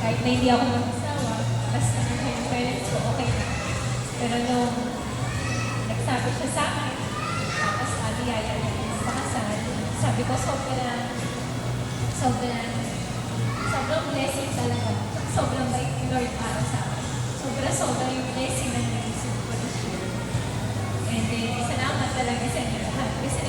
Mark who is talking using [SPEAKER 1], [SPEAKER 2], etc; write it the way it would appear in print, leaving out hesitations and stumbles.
[SPEAKER 1] kahit na hindi ako mag-asawa, basta yung parents ko, okay na. Pero nung nagsabi siya sa akin, tapos aliyaya niya magpakasal, sabi ko sobrang blessing talaga. Sobrang bait ni Lord para sa akin. Sobrang yung blessing na nag-isip ko this year. And then, salamat talaga sa inyo lahat. Kasi